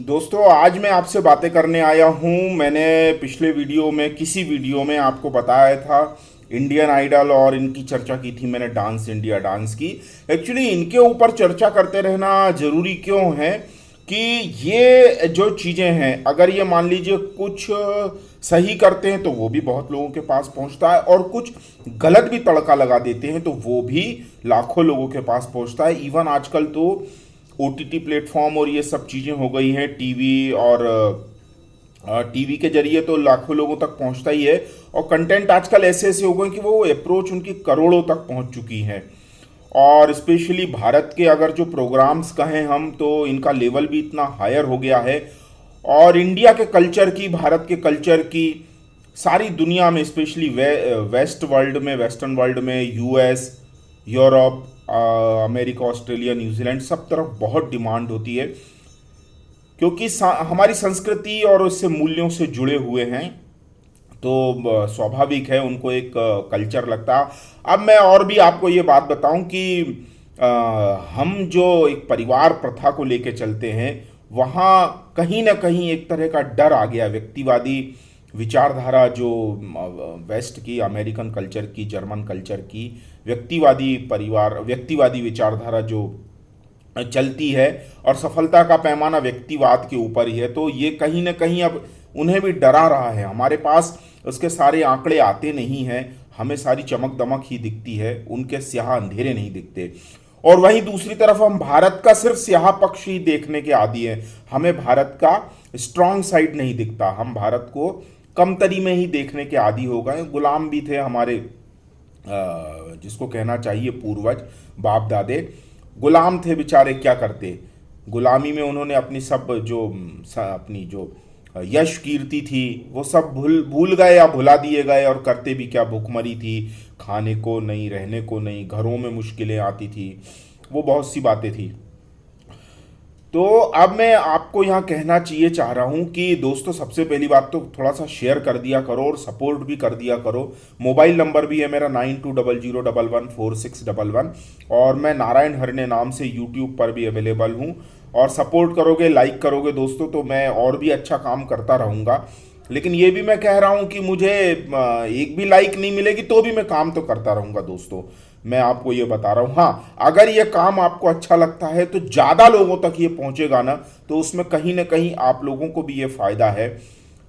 दोस्तों, आज मैं आपसे बातें करने आया हूँ। मैंने पिछले वीडियो में किसी वीडियो में आपको बताया था इंडियन आइडल और इनकी चर्चा की थी मैंने, डांस इंडिया डांस की। एक्चुअली इनके ऊपर चर्चा करते रहना ज़रूरी क्यों है कि ये जो चीज़ें हैं, अगर ये मान लीजिए कुछ सही करते हैं तो वो भी बहुत लोगों के पास पहुंचता है, और कुछ गलत भी तड़का लगा देते हैं तो वो भी लाखों लोगों के पास पहुंचता है। इवन आजकल तो ओटीटी प्लेटफॉर्म और ये सब चीज़ें हो गई हैं, टीवी और टीवी के जरिए तो लाखों लोगों तक पहुंचता ही है। और कंटेंट आजकल ऐसे ऐसे हो गए कि वो अप्रोच उनकी करोड़ों तक पहुंच चुकी है। और स्पेशली भारत के अगर जो प्रोग्राम्स कहें हम, तो इनका लेवल भी इतना हायर हो गया है। और इंडिया के कल्चर की, भारत के कल्चर की सारी दुनिया में, स्पेशली वेस्ट वर्ल्ड में, वेस्टर्न वर्ल्ड में, US, Europe, America, Australia, New Zealand, सब तरफ बहुत डिमांड होती है, क्योंकि हमारी संस्कृति और उससे मूल्यों से जुड़े हुए हैं। तो स्वाभाविक है उनको एक कल्चर लगता है। अब मैं और भी आपको ये बात बताऊं कि अ, हम जो एक परिवार प्रथा को लेके चलते हैं, वहाँ कहीं ना कहीं एक तरह का डर आ गया। व्यक्तिवादी विचारधारा जो वेस्ट की, अमेरिकन कल्चर की, जर्मन कल्चर की व्यक्तिवादी विचारधारा जो चलती है, और सफलता का पैमाना व्यक्तिवाद के ऊपर ही है, तो ये कहीं ना कहीं अब उन्हें भी डरा रहा है। हमारे पास उसके सारे आंकड़े आते नहीं हैं, हमें सारी चमक दमक ही दिखती है, उनके स्याह अंधेरे नहीं दिखते। और वहीं दूसरी तरफ हम भारत का सिर्फ स्याह पक्ष ही देखने के आदी हैं, हमें भारत का स्ट्रांग साइड नहीं दिखता। हम भारत को कमतरी में ही देखने के आदी हो गए। गुलाम भी थे हमारे, जिसको कहना चाहिए पूर्वज, बाप दादे गुलाम थे बेचारे। क्या करते, गुलामी में उन्होंने अपनी सब जो अपनी जो यश कीर्ति थी वो सब भूल भूल गए या भुला दिए गए, और करते भी क्या, भुखमरी थी, खाने को नहीं, रहने को नहीं, घरों में मुश्किलें आती थी, वो बहुत सी बातें थी। तो अब मैं आपको यहाँ कहना चाहिए चाह रहा हूँ कि दोस्तों, सबसे पहली बात तो थोड़ा सा शेयर कर दिया करो और सपोर्ट भी कर दिया करो। मोबाइल नंबर भी है मेरा 9200114611, और मैं नारायण हरने नाम से यूट्यूब पर भी अवेलेबल हूँ। और सपोर्ट करोगे, लाइक करोगे दोस्तों, तो मैं और भी अच्छा काम करता रहूँगा। लेकिन ये भी मैं कह रहा हूँ कि मुझे एक भी लाइक नहीं मिलेगी तो भी मैं काम तो करता रहूँगा दोस्तों। मैं आपको ये बता रहा हूँ। हाँ, अगर ये काम आपको अच्छा लगता है तो ज़्यादा लोगों तक ये पहुँचेगा ना, तो उसमें कहीं ना कहीं आप लोगों को भी ये फ़ायदा है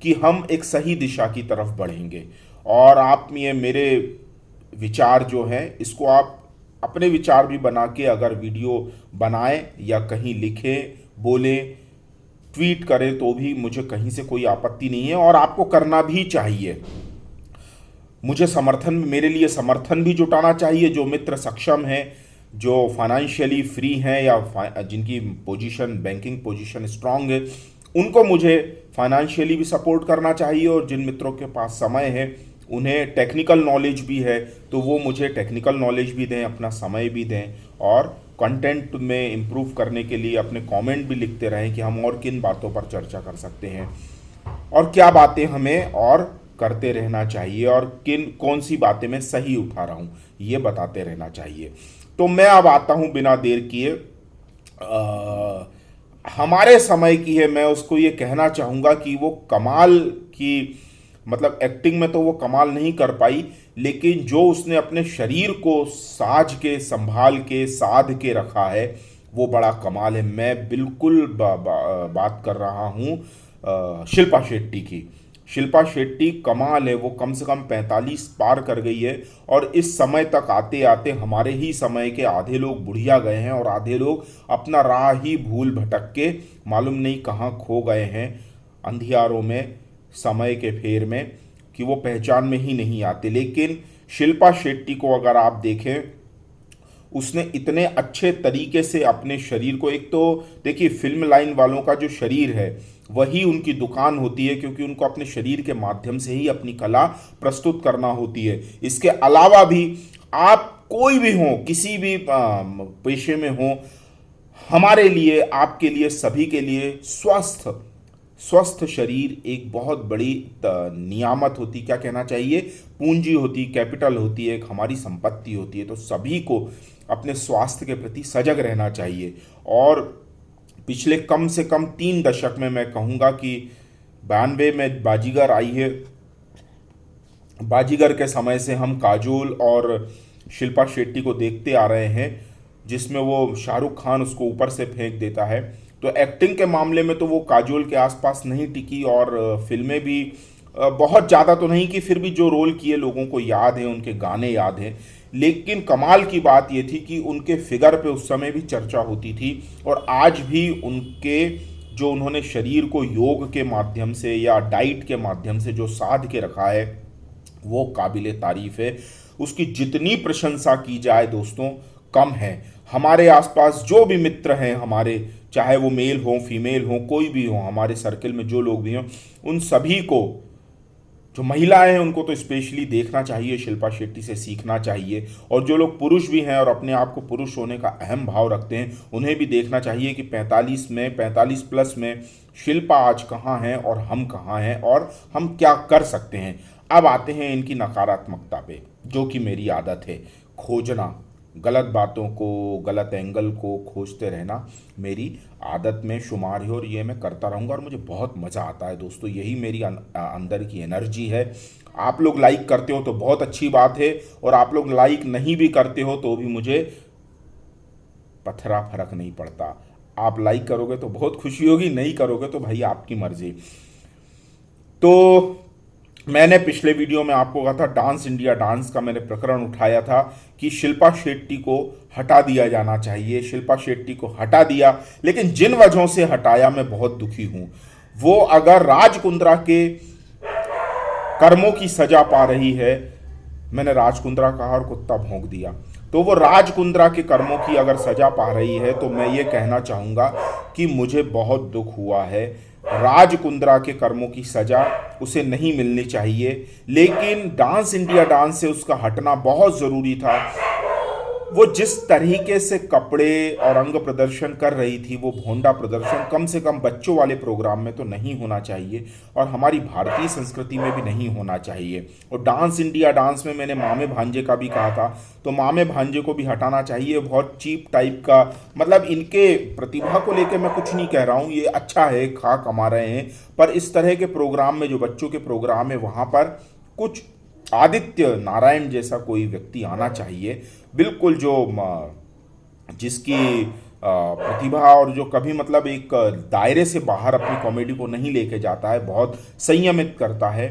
कि हम एक सही दिशा की तरफ बढ़ेंगे। और आप ये मेरे विचार जो हैं, इसको आप अपने विचार भी बना के अगर वीडियो बनाएं या कहीं लिखें, बोलें, ट्वीट करें, तो भी मुझे कहीं से कोई आपत्ति नहीं है, और आपको करना भी चाहिए। मुझे समर्थन, मेरे लिए समर्थन भी जुटाना चाहिए। जो मित्र सक्षम हैं, जो फाइनेंशियली फ्री हैं, या जिनकी पोजीशन, बैंकिंग पोजीशन स्ट्रांग है, उनको मुझे फाइनेंशियली भी सपोर्ट करना चाहिए। और जिन मित्रों के पास समय है, उन्हें टेक्निकल नॉलेज भी है, तो वो मुझे टेक्निकल नॉलेज भी दें, अपना समय भी दें, और कंटेंट में इम्प्रूव करने के लिए अपने कमेंट भी लिखते रहें कि हम और किन बातों पर चर्चा कर सकते हैं, और क्या बातें हमें और करते रहना चाहिए, और कौन सी बातें मैं सही उठा रहा हूँ, ये बताते रहना चाहिए। तो मैं अब आता हूँ बिना देर किए, हमारे समय की है। मैं उसको ये कहना चाहूँगा कि वो कमाल की, मतलब एक्टिंग में तो वो कमाल नहीं कर पाई, लेकिन जो उसने अपने शरीर को साज के, संभाल के, साध के रखा है, वो बड़ा कमाल है। मैं बिल्कुल बात कर रहा हूँ शिल्पा शेट्टी की। शिल्पा शेट्टी कमाल है, वो कम से कम 45 पार कर गई है। और इस समय तक आते आते हमारे ही समय के आधे लोग बुढ़िया गए हैं, और आधे लोग अपना राह ही भूल भटक के मालूम नहीं कहाँ खो गए हैं, अंधियारों में, समय के फेर में, कि वो पहचान में ही नहीं आते। लेकिन शिल्पा शेट्टी को अगर आप देखें, उसने इतने अच्छे तरीके से अपने शरीर को, एक तो देखिए, फिल्म लाइन वालों का जो शरीर है वही उनकी दुकान होती है, क्योंकि उनको अपने शरीर के माध्यम से ही अपनी कला प्रस्तुत करना होती है। इसके अलावा भी आप कोई भी हो, किसी भी पेशे में हो, हमारे लिए, आपके लिए, सभी के लिए स्वस्थ स्वस्थ शरीर एक बहुत बड़ी नियामत होती, क्या कहना चाहिए, पूंजी होती, कैपिटल होती है, एक हमारी संपत्ति होती है। तो सभी को अपने स्वास्थ्य के प्रति सजग रहना चाहिए। और पिछले कम से कम 3 दशक में मैं कहूँगा कि 92 में बाजीगर आई है। बाजीगर के समय से हम काजोल और शिल्पा शेट्टी को देखते आ रहे हैं, जिसमें वो शाहरुख खान उसको ऊपर से फेंक देता है। तो एक्टिंग के मामले में तो वो काजोल के आसपास नहीं टिकी, और फिल्में भी बहुत ज़्यादा तो नहीं कि फिर भी जो रोल किए लोगों को याद है, उनके गाने याद हैं। लेकिन कमाल की बात ये थी कि उनके फिगर पे उस समय भी चर्चा होती थी, और आज भी उनके जो उन्होंने शरीर को योग के माध्यम से या डाइट के माध्यम से जो साध के रखा है, वो काबिले तारीफ है। उसकी जितनी प्रशंसा की जाए दोस्तों कम है। हमारे आसपास जो भी मित्र हैं हमारे, चाहे वो मेल हो फीमेल हो, कोई भी हो, हमारे सर्कल में जो लोग भी हों, उन सभी को, जो महिलाएं हैं उनको तो स्पेशली देखना चाहिए, शिल्पा शेट्टी से सीखना चाहिए। और जो लोग पुरुष भी हैं और अपने आप को पुरुष होने का अहम भाव रखते हैं, उन्हें भी देखना चाहिए कि 45 प्लस में शिल्पा आज कहाँ हैं और हम कहाँ हैं और हम क्या कर सकते हैं। अब आते हैं इनकी नकारात्मकता पे, जो कि मेरी आदत है, खोजना, गलत बातों को, गलत एंगल को खोजते रहना मेरी आदत में शुमार है, और ये मैं करता रहूँगा और मुझे बहुत मज़ा आता है दोस्तों। यही मेरी अंदर की एनर्जी है। आप लोग लाइक करते हो तो बहुत अच्छी बात है, और आप लोग लाइक नहीं भी करते हो तो भी मुझे पथरा फर्क नहीं पड़ता। आप लाइक करोगे तो बहुत खुशी होगी, नहीं करोगे तो भाई आपकी मर्जी। तो मैंने पिछले वीडियो में आपको कहा था, डांस इंडिया डांस का मैंने प्रकरण उठाया था कि शिल्पा शेट्टी को हटा दिया जाना चाहिए। शिल्पा शेट्टी को हटा दिया, लेकिन जिन वजहों से हटाया मैं बहुत दुखी हूं। वो अगर राज कुंद्रा के कर्मों की सजा पा रही है, मैंने राज कुंद्रा कहा और कुत्ता भौंक दिया, तो वो राज कुंद्रा के कर्मों की अगर सजा पा रही है तो मैं ये कहना चाहूँगा कि मुझे बहुत दुख हुआ है। राज कुंद्रा के कर्मों की सजा उसे नहीं मिलनी चाहिए, लेकिन डांस इंडिया डांस से उसका हटना बहुत ज़रूरी था। वो जिस तरीके से कपड़े और अंग प्रदर्शन कर रही थी, वो भोंडा प्रदर्शन कम से कम बच्चों वाले प्रोग्राम में तो नहीं होना चाहिए, और हमारी भारतीय संस्कृति में भी नहीं होना चाहिए। और डांस इंडिया डांस में मैंने मामे भांजे का भी कहा था, तो मामे भांजे को भी हटाना चाहिए। बहुत चीप टाइप का, मतलब इनके प्रतिभा को लेकर मैं कुछ नहीं कह रहा हूँ, ये अच्छा है, खा कमा रहे हैं, पर इस तरह के प्रोग्राम में, जो बच्चों के प्रोग्राम है, वहाँ पर कुछ आदित्य नारायण जैसा कोई व्यक्ति आना चाहिए, बिल्कुल जो जिसकी प्रतिभा और जो कभी मतलब एक दायरे से बाहर अपनी कॉमेडी को नहीं लेके जाता है, बहुत संयमित करता है।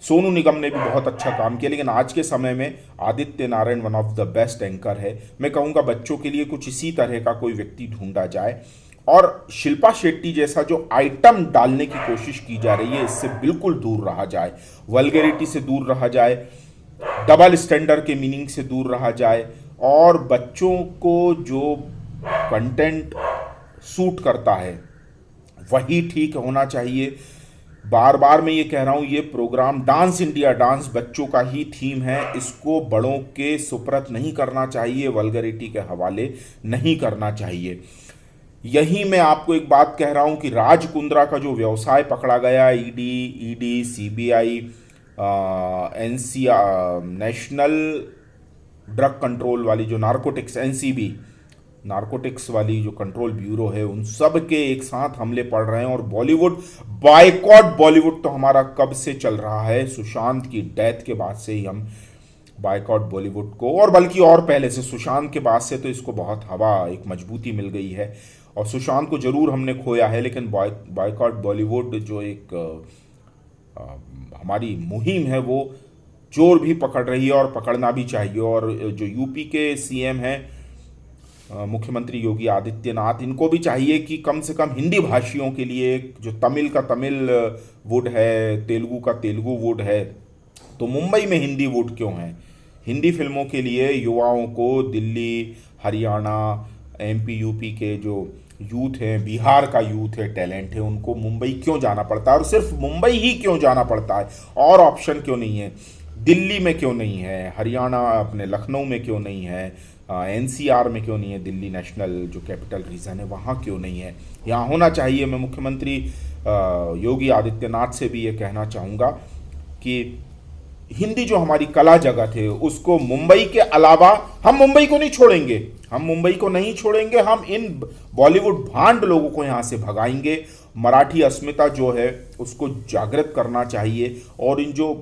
सोनू निगम ने भी बहुत अच्छा काम किया, लेकिन आज के समय में Aditya Narayan one of the best anchor है। मैं कहूँगा बच्चों के लिए कुछ इसी तरह का कोई व्यक्ति ढूंढा जाए, और शिल्पा शेट्टी जैसा जो आइटम डालने की कोशिश की जा रही है, इससे बिल्कुल दूर रहा जाए। वल्गैरिटी से दूर रहा जाए, डबल स्टैंडर्ड के मीनिंग से दूर रहा जाए, और बच्चों को जो कंटेंट सूट करता है वही ठीक होना चाहिए। बार बार मैं ये कह रहा हूँ, ये प्रोग्राम डांस इंडिया डांस बच्चों का ही थीम है, इसको बड़ों के सुप्रत नहीं करना चाहिए, वल्गैरिटी के हवाले नहीं करना चाहिए। यही मैं आपको एक बात कह रहा हूं कि राज कुंद्रा का जो व्यवसाय पकड़ा गया, ED, CBI, NCR, national drug control वाली जो नारकोटिक्स, एनसीबी, नारकोटिक्स वाली जो कंट्रोल ब्यूरो है, उन सब के एक साथ हमले पड़ रहे हैं। और बॉलीवुड बायकॉट, बॉलीवुड तो हमारा कब से चल रहा है, सुशांत की डेथ के बाद से ही हम बायकॉट बॉलीवुड को, और बल्कि और पहले से, सुशांत के बाद से तो इसको बहुत हवा, एक मजबूती मिल गई है। और सुशांत को जरूर हमने खोया है, लेकिन बायकॉट बॉलीवुड जो एक हमारी मुहिम है, वो जोर भी पकड़ रही है और पकड़ना भी चाहिए। और जो यूपी के सीएम हैं मुख्यमंत्री योगी आदित्यनाथ, इनको भी चाहिए कि कम से कम हिंदी भाषियों के लिए, जो तमिल का तमिल वुड है, तेलुगु का तेलुगु वुड है, तो मुंबई में हिंदी वुड क्यों है? हिंदी फिल्मों के लिए युवाओं को दिल्ली, हरियाणा, एमपी, यूपी के जो यूथ है, बिहार का यूथ है, टैलेंट है, उनको मुंबई क्यों जाना पड़ता है? और सिर्फ मुंबई ही क्यों जाना पड़ता है? और ऑप्शन क्यों नहीं है? दिल्ली में क्यों नहीं है? हरियाणा, अपने लखनऊ में क्यों नहीं है? एनसीआर में क्यों नहीं है? दिल्ली नेशनल जो कैपिटल रीजन है, वहाँ क्यों नहीं है? यहाँ होना चाहिए। मैं मुख्यमंत्री योगी आदित्यनाथ से भी ये कहना चाहूँगा कि हिंदी जो हमारी कला जगत है उसको मुंबई के अलावा, हम मुंबई को नहीं छोड़ेंगे, हम मुंबई को नहीं छोड़ेंगे, हम इन बॉलीवुड भांड लोगों को यहाँ से भगाएंगे। मराठी अस्मिता जो है उसको जागृत करना चाहिए, और इन जो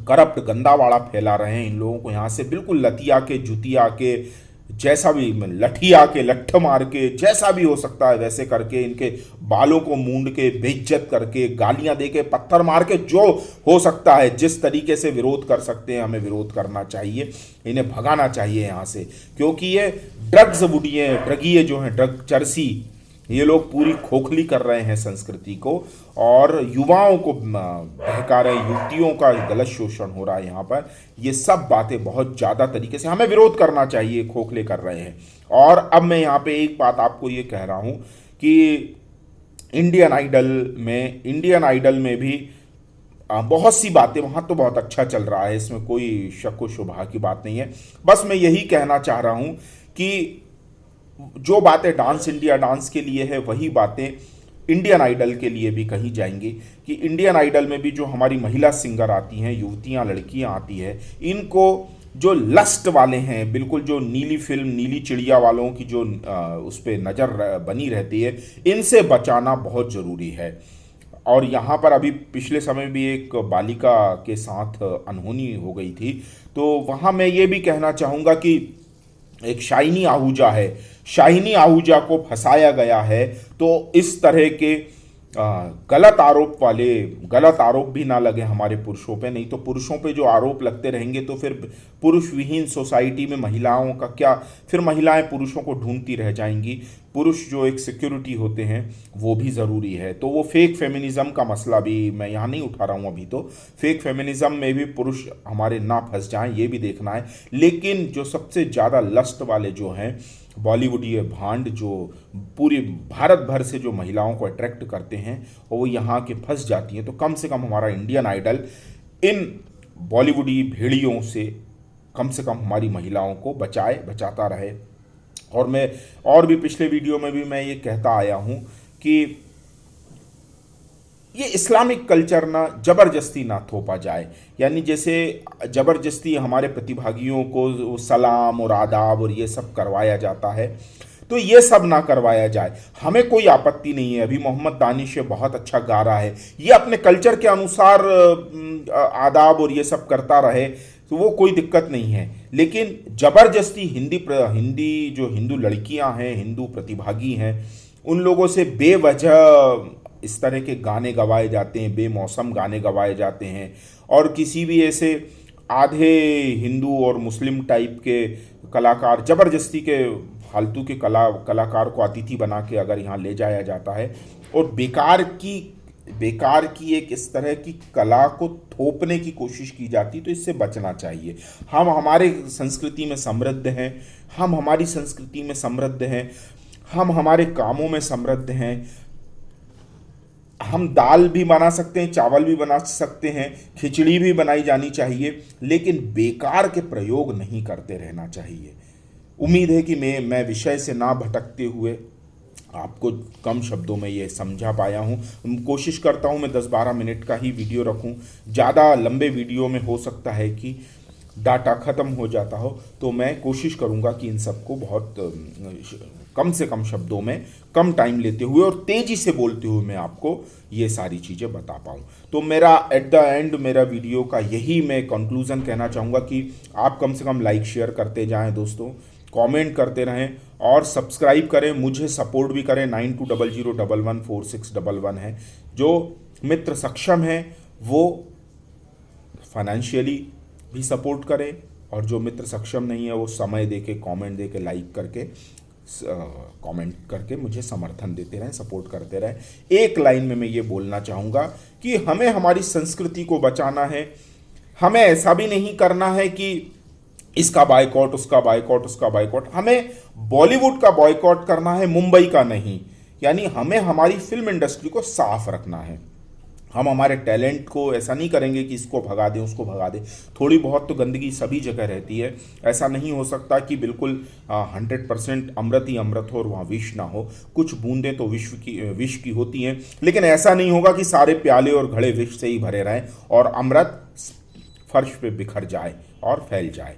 करप्ट गंदावाड़ा फैला रहे हैं इन लोगों को यहाँ से बिल्कुल लतिया के, जुतिया के, जैसा भी, लठिया के, लठ मार के, जैसा भी हो सकता है वैसे करके, इनके बालों को मूंड के, बेइज्जत करके, गालियां दे के, पत्थर मार के, जो हो सकता है जिस तरीके से विरोध कर सकते हैं हमें विरोध करना चाहिए। इन्हें भगाना चाहिए यहाँ से, क्योंकि ये ड्रग्स बुढ़िए, ड्रगिए जो हैं, ड्रग चरसी, ये लोग पूरी खोखली कर रहे हैं संस्कृति को, और युवाओं को बहका रहे हैं, युवतियों का गलत शोषण हो रहा है यहाँ पर। ये सब बातें बहुत ज़्यादा तरीके से हमें विरोध करना चाहिए, खोखले कर रहे हैं। और अब मैं यहाँ पे एक बात आपको ये कह रहा हूँ कि इंडियन आइडल में भी बहुत सी बातें, वहाँ तो बहुत अच्छा चल रहा है, इसमें कोई शक व शुबा की बात नहीं है। बस मैं यही कहना चाह रहा हूँ कि जो बातें डांस इंडिया डांस के लिए है वही बातें इंडियन आइडल के लिए भी कही जाएंगी, कि इंडियन आइडल में भी जो हमारी महिला सिंगर आती हैं, युवतियां, लड़कियां आती हैं, इनको जो लस्ट वाले हैं, बिल्कुल जो नीली फिल्म, नीली चिड़िया वालों की जो उस पर नज़र बनी रहती है, इनसे बचाना बहुत ज़रूरी है। और यहाँ पर अभी पिछले समय भी एक बालिका के साथ अनहोनी हो गई थी, तो वहाँ मैं ये भी कहना चाहूँगा कि एक शाइनी आहूजा है, शाइनी आहूजा को फंसाया गया है, तो इस तरह के गलत आरोप भी ना लगे हमारे पुरुषों पे, नहीं तो पुरुषों पे जो आरोप लगते रहेंगे तो फिर पुरुष विहीन सोसाइटी में महिलाओं का क्या, फिर महिलाएं पुरुषों को ढूंढती रह जाएंगी। पुरुष जो एक सिक्योरिटी होते हैं वो भी ज़रूरी है। तो वो फेक फेमिनिज़म का मसला भी मैं यहाँ नहीं उठा रहा हूँ अभी, तो फेक फेमिनिज़म में भी पुरुष हमारे ना फंस जाएं ये भी देखना है। लेकिन जो सबसे ज़्यादा लस्ट वाले जो हैं बॉलीवुड, ये भांड जो पूरी भारत भर से जो महिलाओं को अट्रैक्ट करते हैं और वो यहाँ के फंस जाती हैं, तो कम से कम हमारा इंडियन आइडल इन बॉलीवुडी भेड़ियों से कम हमारी महिलाओं को बचाता रहे। और मैं और भी पिछले वीडियो में भी मैं ये कहता आया हूँ कि ये इस्लामिक कल्चर ना ज़बरदस्ती ना थोपा जाए, यानी जैसे ज़बरदस्ती हमारे प्रतिभागियों को सलाम और आदाब और ये सब करवाया जाता है, तो ये सब ना करवाया जाए। हमें कोई आपत्ति नहीं है, अभी मोहम्मद दानिश ये बहुत अच्छा गा रहा है, ये अपने कल्चर के अनुसार आदाब और ये सब करता रहे तो वो कोई दिक्कत नहीं है। लेकिन ज़बरदस्ती हिंदी जो हिंदू लड़कियां हैं, हिंदू प्रतिभागी हैं, उन लोगों से बेवजह इस तरह के गाने गवाए जाते हैं, बेमौसम गाने गवाए जाते हैं, और किसी भी ऐसे आधे हिंदू और मुस्लिम टाइप के कलाकार, ज़बरदस्ती के फालतू के कलाकार को अतिथि बना के अगर यहाँ ले जाया जाता है और बेकार की एक इस तरह की कला को थोपने की कोशिश की जाती, तो इससे बचना चाहिए। हम हमारे संस्कृति में समृद्ध हैं, हम हमारी संस्कृति में समृद्ध हैं, हम हमारे कामों में समृद्ध हैं। हम दाल भी बना सकते हैं, चावल भी बना सकते हैं, खिचड़ी भी बनाई जानी चाहिए, लेकिन बेकार के प्रयोग नहीं करते रहना चाहिए। उम्मीद है कि मैं विषय से ना भटकते हुए आपको कम शब्दों में ये समझा पाया हूँ। कोशिश करता हूँ मैं 10-12 मिनट का ही वीडियो रखूँ, ज़्यादा लंबे वीडियो में हो सकता है कि डाटा ख़त्म हो जाता हो, तो मैं कोशिश करूँगा कि इन सबको बहुत कम से कम शब्दों में, कम टाइम लेते हुए और तेज़ी से बोलते हुए मैं आपको ये सारी चीज़ें बता पाऊँ। तो मेरा एट द एंड मेरा वीडियो का यही मैं कंक्लूज़न कहना चाहूँगा कि आप कम से कम लाइक शेयर करते जाएं दोस्तों, कमेंट करते रहें और सब्सक्राइब करें, मुझे सपोर्ट भी करें। 9200114611 है। जो मित्र सक्षम हैं वो फाइनेंशियली भी सपोर्ट करें, और जो मित्र सक्षम नहीं है वो समय दे के, कॉमेंट दे के, लाइक करके, कमेंट करके मुझे समर्थन देते रहें, सपोर्ट करते रहें। एक लाइन में मैं ये बोलना चाहूँगा कि हमें हमारी संस्कृति को बचाना है। हमें ऐसा भी नहीं करना है कि इसका बायकॉट, उसका बायकॉट, उसका बायकॉट। हमें बॉलीवुड का बॉयकॉट करना है, मुंबई का नहीं। यानी हमें हमारी फिल्म इंडस्ट्री को साफ रखना है। हम हमारे टैलेंट को ऐसा नहीं करेंगे कि इसको भगा दें, उसको भगा दें। थोड़ी बहुत तो गंदगी सभी जगह रहती है, ऐसा नहीं हो सकता कि बिल्कुल 100% अमृत ही अमृत हो और वहाँ विष ना हो। कुछ बूंदें तो विष की होती हैं, लेकिन ऐसा नहीं होगा कि सारे प्याले और घड़े विष से ही भरे रहें और अमृत फर्श पे बिखर जाए और फैल जाए।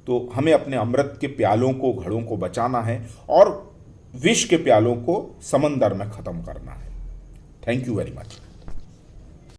तो हमें अपने अमृत के प्यालों को, घड़ों को बचाना है और विष के प्यालों को समंदर में ख़त्म करना है। Thank you very much.